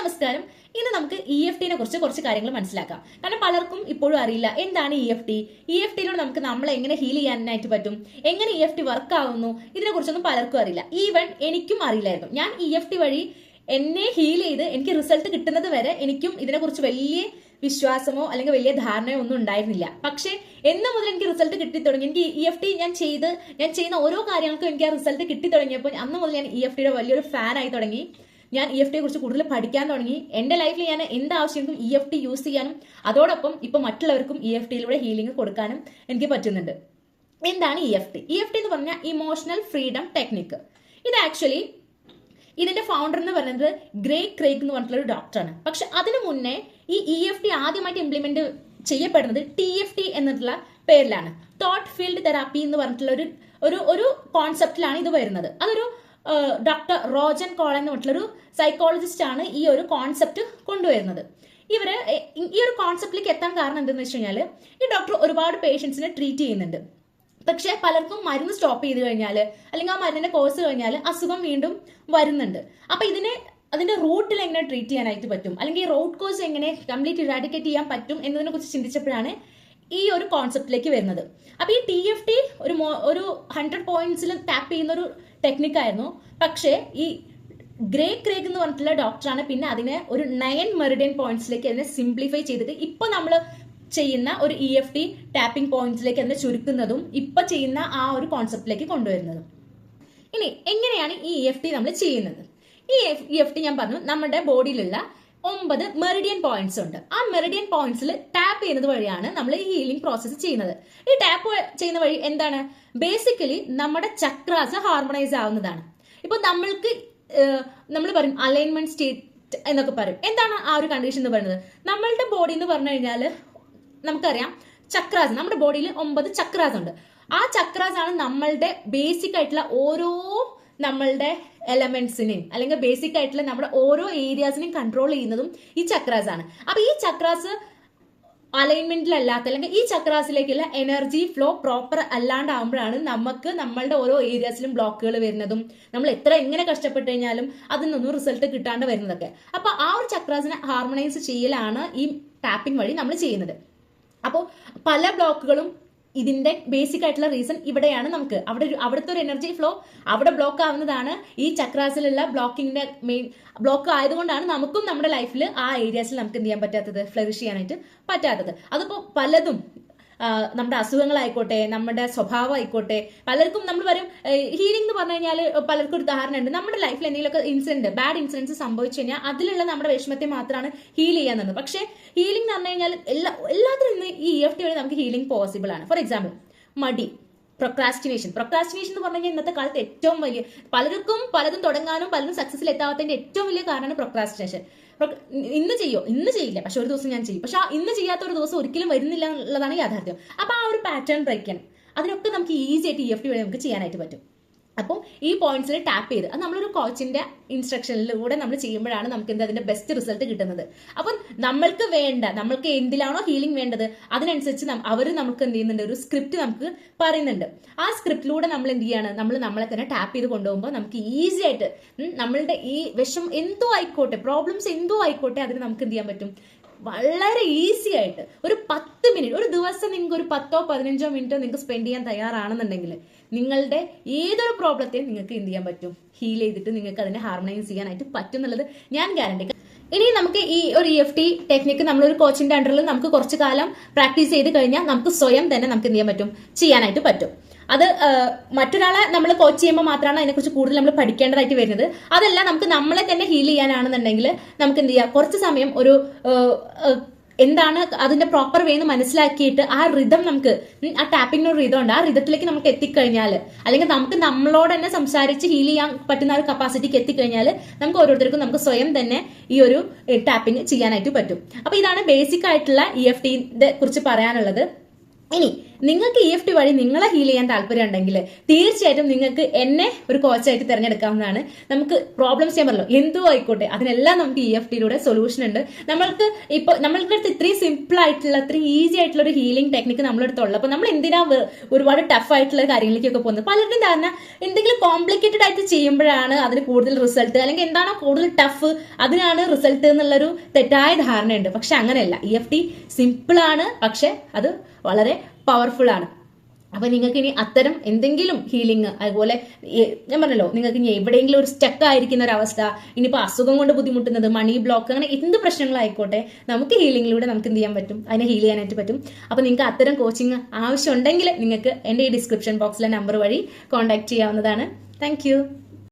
നമസ്കാരം. ഇന്ന് നമുക്ക് EFTനെ കുറിച്ച് കുറച്ച് കാര്യങ്ങൾ മനസ്സിലാക്കാം. കാരണം പലർക്കും ഇപ്പോഴും അറിയില്ല എന്താണ് EFT. EFTയിലൂടെ നമുക്ക് നമ്മളെ എങ്ങനെ ഹീൽ ചെയ്യാനായിട്ട് പറ്റും, എങ്ങനെ EFT വർക്ക് ആവുന്നു, ഇതിനെ കുറിച്ചൊന്നും പലർക്കും അറിയില്ല. ഈവൻ എനിക്കും അറിയില്ലായിരുന്നു. ഞാൻ EFT വഴി എന്നെ ഹീൽ ചെയ്ത് എനിക്ക് റിസൾട്ട് കിട്ടുന്നത് വരെ എനിക്കും ഇതിനെക്കുറിച്ച് വലിയ വിശ്വാസമോ അല്ലെങ്കിൽ വലിയ ധാരണയോ ഒന്നും ഉണ്ടായിരുന്നില്ല. പക്ഷേ എന്ന് മുതൽ എനിക്ക് റിസൾട്ട് കിട്ടി തുടങ്ങി, എനിക്ക് EFT ഞാൻ ചെയ്യുന്ന ഓരോ കാര്യങ്ങൾക്കും എനിക്ക് ആ റിസൾട്ട് കിട്ടി തുടങ്ങിയപ്പോൾ അന്ന് മുതൽ ഞാൻ EFTയുടെ വലിയൊരു ഫാൻ ആയി തുടങ്ങി. ഞാൻ EFTയെ കുറിച്ച് കൂടുതൽ പഠിക്കാൻ തുടങ്ങി. എൻ്റെ ലൈഫിൽ ഞാൻ എന്താവശ്യങ്ങൾക്കും EFT യൂസ് ചെയ്യാനും അതോടൊപ്പം ഇപ്പൊ മറ്റുള്ളവർക്കും EFTയിലൂടെ ഹീലിംഗ് കൊടുക്കാനും എനിക്ക് പറ്റുന്നുണ്ട്. എന്താണ് EFT എന്ന് പറഞ്ഞാൽ ഇമോഷണൽ ഫ്രീഡം ടെക്നിക്ക്. ഇത് ആക്ച്വലി ഇതിന്റെ ഫൗണ്ടർ എന്ന് പറയുന്നത് ഗ്രേഗ് ക്രേഗ് എന്ന് പറഞ്ഞിട്ടുള്ള ഒരു ഡോക്ടറാണ്. പക്ഷെ അതിനു മുന്നേ ഈ EFT ആദ്യമായിട്ട് ഇംപ്ലിമെന്റ് ചെയ്യപ്പെടുന്നത് TFT എന്നുള്ള പേരിലാണ്. തോട്ട് ഫീൽഡ് തെറാപ്പി എന്ന് പറഞ്ഞിട്ടുള്ള ഒരു കോൺസെപ്റ്റിലാണ് ഇത് വരുന്നത്. അതൊരു ഡോക്ടർ റോജൻ കോളൻ എന്ന് പറഞ്ഞിട്ടുള്ളൊരു സൈക്കോളജിസ്റ്റ് ആണ് ഈ ഒരു കോൺസെപ്റ്റ് കൊണ്ടുവരുന്നത്. ഇവര് ഈ ഒരു കോൺസെപ്റ്റിലേക്ക് എത്താൻ കാരണം എന്തെന്ന് വെച്ച് കഴിഞ്ഞാൽ ഈ ഡോക്ടർ ഒരുപാട് പേഷ്യൻസിനെ ട്രീറ്റ് ചെയ്യുന്നുണ്ട്. പക്ഷെ പലർക്കും മരുന്ന് സ്റ്റോപ്പ് ചെയ്ത് കഴിഞ്ഞാൽ അല്ലെങ്കിൽ ആ മരുന്നിന്റെ കോഴ്സ് കഴിഞ്ഞാൽ അസുഖം വീണ്ടും വരുന്നുണ്ട്. അപ്പൊ അതിന്റെ റൂട്ടിൽ എങ്ങനെ ട്രീറ്റ് ചെയ്യാനായിട്ട് പറ്റും, അല്ലെങ്കിൽ റൂട്ട് കോഴ്സ് എങ്ങനെ കംപ്ലീറ്റ് ഇറാഡിക്കേറ്റ് ചെയ്യാൻ പറ്റും എന്നതിനെ കുറിച്ച് ചിന്തിച്ചപ്പോഴാണ് ഈ ഒരു കോൺസെപ്റ്റിലേക്ക് വരുന്നത്. അപ്പൊ ഈ TFT ഒരു 100 പോയിന്റ്സിൽ ടാപ്പ് ചെയ്യുന്ന ഒരു ടെക്നിക്കായിരുന്നു. പക്ഷേ ഈ ഗ്രേഗ് ക്രേഗ് എന്ന് പറഞ്ഞിട്ടുള്ള ഡോക്ടറാണ് പിന്നെ അതിനെ ഒരു 9 മെറിഡിയൻ പോയിന്റ്സിലേക്ക് അതിനെ സിംപ്ലിഫൈ ചെയ്തിട്ട് ഇപ്പൊ നമ്മൾ ചെയ്യുന്ന ഒരു EFT ടാപ്പിംഗ് പോയിന്റ്സിലേക്ക് അതിനെ ചുരുക്കുന്നതും ഇപ്പൊ ചെയ്യുന്ന ആ ഒരു കോൺസെപ്റ്റിലേക്ക് കൊണ്ടുവരുന്നതും. ഇനി എങ്ങനെയാണ് ഈ EFT നമ്മൾ ചെയ്യുന്നത്? ഈ EFT ഞാൻ പറഞ്ഞു, നമ്മുടെ ബോഡിയിലുള്ള 9 മെറിഡിയൻ പോയിന്റ്സ് ഉണ്ട്. ആ മെറിഡിയൻ പോയിന്റ്സിൽ ടാപ്പ് ചെയ്യുന്നത് വഴിയാണ് നമ്മൾ ഈ ഹീലിംഗ് പ്രോസസ്സ് ചെയ്യുന്നത്. ഈ ടാപ്പ് ചെയ്യുന്ന വഴി എന്താണ്, ബേസിക്കലി നമ്മുടെ ചക്രാസ് ഹാർമണൈസ് ആവുന്നതാണ്. ഇപ്പൊ നമ്മൾ പറയും അലൈൻമെന്റ് സ്റ്റേറ്റ് എന്നൊക്കെ പറയും. എന്താണ് ആ ഒരു കണ്ടീഷൻ എന്ന് പറയുന്നത്? നമ്മളുടെ ബോഡി എന്ന് പറഞ്ഞു കഴിഞ്ഞാൽ നമുക്കറിയാം ചക്രാസ്, നമ്മുടെ ബോഡിയിൽ 9 ചക്രാസ് ഉണ്ട്. ആ ചക്രാസ് ആണ് നമ്മളുടെ ബേസിക് ആയിട്ടുള്ള ഓരോ നമ്മളുടെ എലമെന്റ്സിനെയും അല്ലെങ്കിൽ ബേസിക് ആയിട്ടുള്ള നമ്മുടെ ഓരോ ഏരിയാസിനെയും കൺട്രോൾ ചെയ്യുന്നതും ഈ ചക്രാസ് ആണ്. അപ്പൊ ഈ ചക്രാസ് അലൈൻമെന്റിലല്ലാത്ത അല്ലെങ്കിൽ ഈ ചക്രാസിലേക്കുള്ള എനർജി ഫ്ലോ പ്രോപ്പർ അല്ലാണ്ടാവുമ്പോഴാണ് നമുക്ക് നമ്മളുടെ ഓരോ ഏരിയാസിലും ബ്ലോക്കുകൾ വരുന്നതും നമ്മൾ എങ്ങനെ കഷ്ടപ്പെട്ട് കഴിഞ്ഞാലും അതിൽ നിന്നും റിസൾട്ട് കിട്ടാണ്ട് വരുന്നതൊക്കെ. അപ്പൊ ആ ഒരു ചക്രാസിനെ ഹാർമണൈസ് ചെയ്യലാണ് ഈ ടാപ്പിംഗ് വഴി നമ്മൾ ചെയ്യുന്നത്. അപ്പോൾ പല ബ്ലോക്കുകളും ഇതിന്റെ ബേസിക് ആയിട്ടുള്ള റീസൺ ഇവിടെയാണ്. നമുക്ക് അവിടുത്തെ ഒരു എനർജി ഫ്ലോ അവിടെ ബ്ലോക്ക് ആവുന്നതാണ്. ഈ ചക്രാസിലുള്ള ബ്ലോക്കിങ്ങിന്റെ മെയിൻ ബ്ലോക്ക് ആയതുകൊണ്ടാണ് നമുക്കും നമ്മുടെ ലൈഫിൽ ആ ഏരിയാസിൽ നമുക്ക് എന്ത് ചെയ്യാൻ പറ്റാത്തത്, ഫ്ലറിഷ് ചെയ്യാനായിട്ട് പറ്റാത്തത്. അതിപ്പോ പലതും നമ്മുടെ അസുഖങ്ങളായിക്കോട്ടെ, നമ്മുടെ സ്വഭാവം ആയിക്കോട്ടെ, പലർക്കും നമ്മൾ പറയും ഹീലിംഗ് എന്ന് പറഞ്ഞു കഴിഞ്ഞാൽ പലർക്കും ഒരു ഉദാഹരണം ഉണ്ട്. നമ്മുടെ ലൈഫിൽ എന്തെങ്കിലുമൊക്കെ ബാഡ് ഇൻസിഡൻസ് സംഭവിച്ചു കഴിഞ്ഞാൽ അതിലുള്ള നമ്മുടെ വിഷമത്തെ മാത്രമാണ് ഹീൽ ചെയ്യാന്നുള്ളത്. പക്ഷേ ഹീലിംഗ് എന്ന് പറഞ്ഞു കഴിഞ്ഞാൽ എല്ലാത്തിനും ഇന്ന് ഈ EFT വഴി നമുക്ക് ഹീലിംഗ് പോസിബിൾ ആണ്. ഫോർ എക്സാമ്പിൾ മടി, പ്രൊക്രാസ്റ്റിനേഷൻ എന്ന് പറഞ്ഞു കഴിഞ്ഞാൽ ഇന്നത്തെ കാലത്ത് ഏറ്റവും വലിയ പലതും തുടങ്ങാനും പലതും സക്സസിൽ എത്താത്തതിന്റെ ഏറ്റവും വലിയ കാരണമാണ് പ്രൊക്രാസ്റ്റിനേഷൻ. ഇന്ന് ചെയ്യില്ല, പക്ഷെ ഒരു ദിവസം ഞാൻ ചെയ്യും. പക്ഷെ ഇന്ന് ചെയ്യാത്ത ഒരു ദിവസം ഒരിക്കലും വരുന്നില്ല എന്നുള്ളതാണ് യാഥാർത്ഥ്യം. അപ്പൊ ആ ഒരു പാറ്റേൺ ബ്രേക്ക് ചെയ്യണം. അതിനൊക്കെ നമുക്ക് ഈസി ആയിട്ട് EFT വഴി നമുക്ക് ചെയ്യാനായിട്ട് പറ്റും. അപ്പോൾ ഈ പോയിന്റ്സിൽ ടാപ്പ് ചെയ്ത് അത് നമ്മളൊരു കോച്ചിന്റെ ഇൻസ്ട്രക്ഷനിലൂടെ നമ്മൾ ചെയ്യുമ്പോഴാണ് നമുക്ക് അതിന്റെ ബെസ്റ്റ് റിസൾട്ട് കിട്ടുന്നത്. അപ്പം നമ്മൾക്ക് എന്തിലാണോ ഹീലിംഗ് വേണ്ടത് അതിനനുസരിച്ച് അവർ നമുക്ക് എന്ത് ചെയ്യുന്നുണ്ട്, ഒരു സ്ക്രിപ്റ്റ് നമുക്ക് പറയുന്നുണ്ട്. ആ സ്ക്രിപ്റ്റിലൂടെ നമ്മൾ എന്ത് ചെയ്യാണ്, നമ്മളെ തന്നെ ടാപ്പ് ചെയ്ത് കൊണ്ടുപോകുമ്പോൾ നമുക്ക് ഈസി ആയിട്ട് നമ്മളുടെ ഈ വിഷം എന്തോ ആയിക്കോട്ടെ, പ്രോബ്ലംസ് എന്തോ ആയിക്കോട്ടെ, അതിന് നമുക്ക് എന്ത് ചെയ്യാൻ പറ്റും, വളരെ ഈസി ആയിട്ട് ഒരു 10 മിനിറ്റ്, ഒരു ദിവസം നിങ്ങൾക്ക് ഒരു 10-15 മിനിറ്റോ നിങ്ങൾക്ക് സ്പെൻഡ് ചെയ്യാൻ തയ്യാറാണെന്നുണ്ടെങ്കിൽ നിങ്ങളുടെ ഏതൊരു പ്രോബ്ലത്തെയും നിങ്ങൾക്ക് എന്ത് ചെയ്യാൻ പറ്റും, ഹീൽ ചെയ്തിട്ട് നിങ്ങൾക്ക് അതിനെ ഹാർമണൈസ് ചെയ്യാനായിട്ട് പറ്റും എന്നുള്ളത് ഞാൻ ഗ്യാരണ്ടി. ഇനി നമുക്ക് ഈ ഒരു EFT ടെക്നിക്ക് നമ്മളൊരു കോച്ചിന്റെ അണ്ടറിൽ നമുക്ക് കുറച്ചു കാലം പ്രാക്ടീസ് ചെയ്ത് കഴിഞ്ഞാൽ നമുക്ക് സ്വയം തന്നെ നമുക്ക് എന്ത് ചെയ്യാൻ പറ്റും, ചെയ്യാനായിട്ട് പറ്റും. അത് മറ്റൊരാളെ നമ്മൾ കോച്ച് ചെയ്യുമ്പോൾ മാത്രമാണ് അതിനെക്കുറിച്ച് കൂടുതൽ നമ്മൾ പഠിക്കേണ്ടതായിട്ട് വരുന്നത്. അതല്ല, നമുക്ക് നമ്മളെ തന്നെ ഹീൽ ചെയ്യാനാണെന്നുണ്ടെങ്കിൽ നമുക്ക് എന്ത് ചെയ്യാം, കുറച്ച് സമയം ഒരു എന്താണ് അതിന്റെ പ്രോപ്പർ വേ എന്ന് മനസ്സിലാക്കിയിട്ട് ആ റിതം നമുക്ക് ആ ടാപ്പിംഗ് ഒരു റിതം ഉണ്ട്, ആ റിതത്തിലേക്ക് നമുക്ക് എത്തിക്കഴിഞ്ഞാൽ അല്ലെങ്കിൽ നമുക്ക് നമ്മളോട് തന്നെ സംസാരിച്ച് ഹീൽ ചെയ്യാൻ പറ്റുന്ന ഒരു കപ്പാസിറ്റിക്ക് എത്തിക്കഴിഞ്ഞാൽ നമുക്ക് ഓരോരുത്തർക്കും നമുക്ക് സ്വയം തന്നെ ഈ ഒരു ടാപ്പിംഗ് ചെയ്യാനായിട്ട് പറ്റും. അപ്പൊ ഇതാണ് ബേസിക് ആയിട്ടുള്ള EFTയെ കുറിച്ച് പറയാനുള്ളത്. ഇനി നിങ്ങൾക്ക് EFT വഴി നിങ്ങളെ ഹീൽ ചെയ്യാൻ താല്പര്യം ഉണ്ടെങ്കിൽ തീർച്ചയായിട്ടും നിങ്ങൾക്ക് എന്നെ ഒരു കോച്ചായിട്ട് തിരഞ്ഞെടുക്കാവുന്നതാണ്. നമുക്ക് പ്രോബ്ലംസ് ചെയ്യാൻ പറ്റില്ല, എന്തോ ആയിക്കോട്ടെ, അതിനെല്ലാം നമുക്ക് EFTയിലൂടെ സൊല്യൂഷൻ ഉണ്ട്. നമ്മൾക്ക് ഇപ്പോൾ നമ്മളുടെ അടുത്ത് ഇത്രയും സിമ്പിൾ ആയിട്ടുള്ള ഇത്രയും ഈസി ആയിട്ടുള്ള ഒരു ഹീലിംഗ് ടെക്നിക്ക് നമ്മുടെ അടുത്തുള്ളത്. അപ്പോൾ നമ്മൾ എന്തിനാ ഒരുപാട് ടഫ് ആയിട്ടുള്ള കാര്യങ്ങളിലേക്കൊക്കെ പോകുന്നത്? പലരുടെയും ധാരണ എന്തെങ്കിലും കോംപ്ലിക്കേറ്റഡ് ആയിട്ട് ചെയ്യുമ്പോഴാണ് അതിന് കൂടുതൽ റിസൾട്ട്, അല്ലെങ്കിൽ എന്താണോ കൂടുതൽ ടഫ് അതിനാണ് റിസൾട്ട് എന്നുള്ളൊരു തെറ്റായ ധാരണയുണ്ട്. പക്ഷെ അങ്ങനെയല്ല, EFT സിമ്പിൾ ആണ്, പക്ഷെ അത് വളരെ പവർഫുൾ ആണ്. അപ്പൊ നിങ്ങൾക്ക് ഇനി അത്തരം എന്തെങ്കിലും ഹീലിംഗ്, അതുപോലെ ഞാൻ പറഞ്ഞല്ലോ, നിങ്ങൾക്ക് ഇനി എവിടെയെങ്കിലും ഒരു സ്റ്റക്ക് ആയിരിക്കുന്ന ഒരു അവസ്ഥ, ഇനിയിപ്പോൾ അസുഖം കൊണ്ട് ബുദ്ധിമുട്ടുന്നത്, മണി ബ്ലോക്ക്, അങ്ങനെ എന്ത് പ്രശ്നങ്ങളായിക്കോട്ടെ, നമുക്ക് ഹീലിംഗിലൂടെ നമുക്ക് എന്ത് ചെയ്യാൻ പറ്റും, അതിനെ ഹീൽ ചെയ്യാനായിട്ട് പറ്റും. അപ്പൊ നിങ്ങൾക്ക് അത്തരം കോച്ചിങ് ആവശ്യമുണ്ടെങ്കിൽ നിങ്ങൾക്ക് എൻ്റെ ഈ ഡിസ്ക്രിപ്ഷൻ ബോക്സിലെ നമ്പർ വഴി കോൺടാക്ട് ചെയ്യാവുന്നതാണ്. താങ്ക്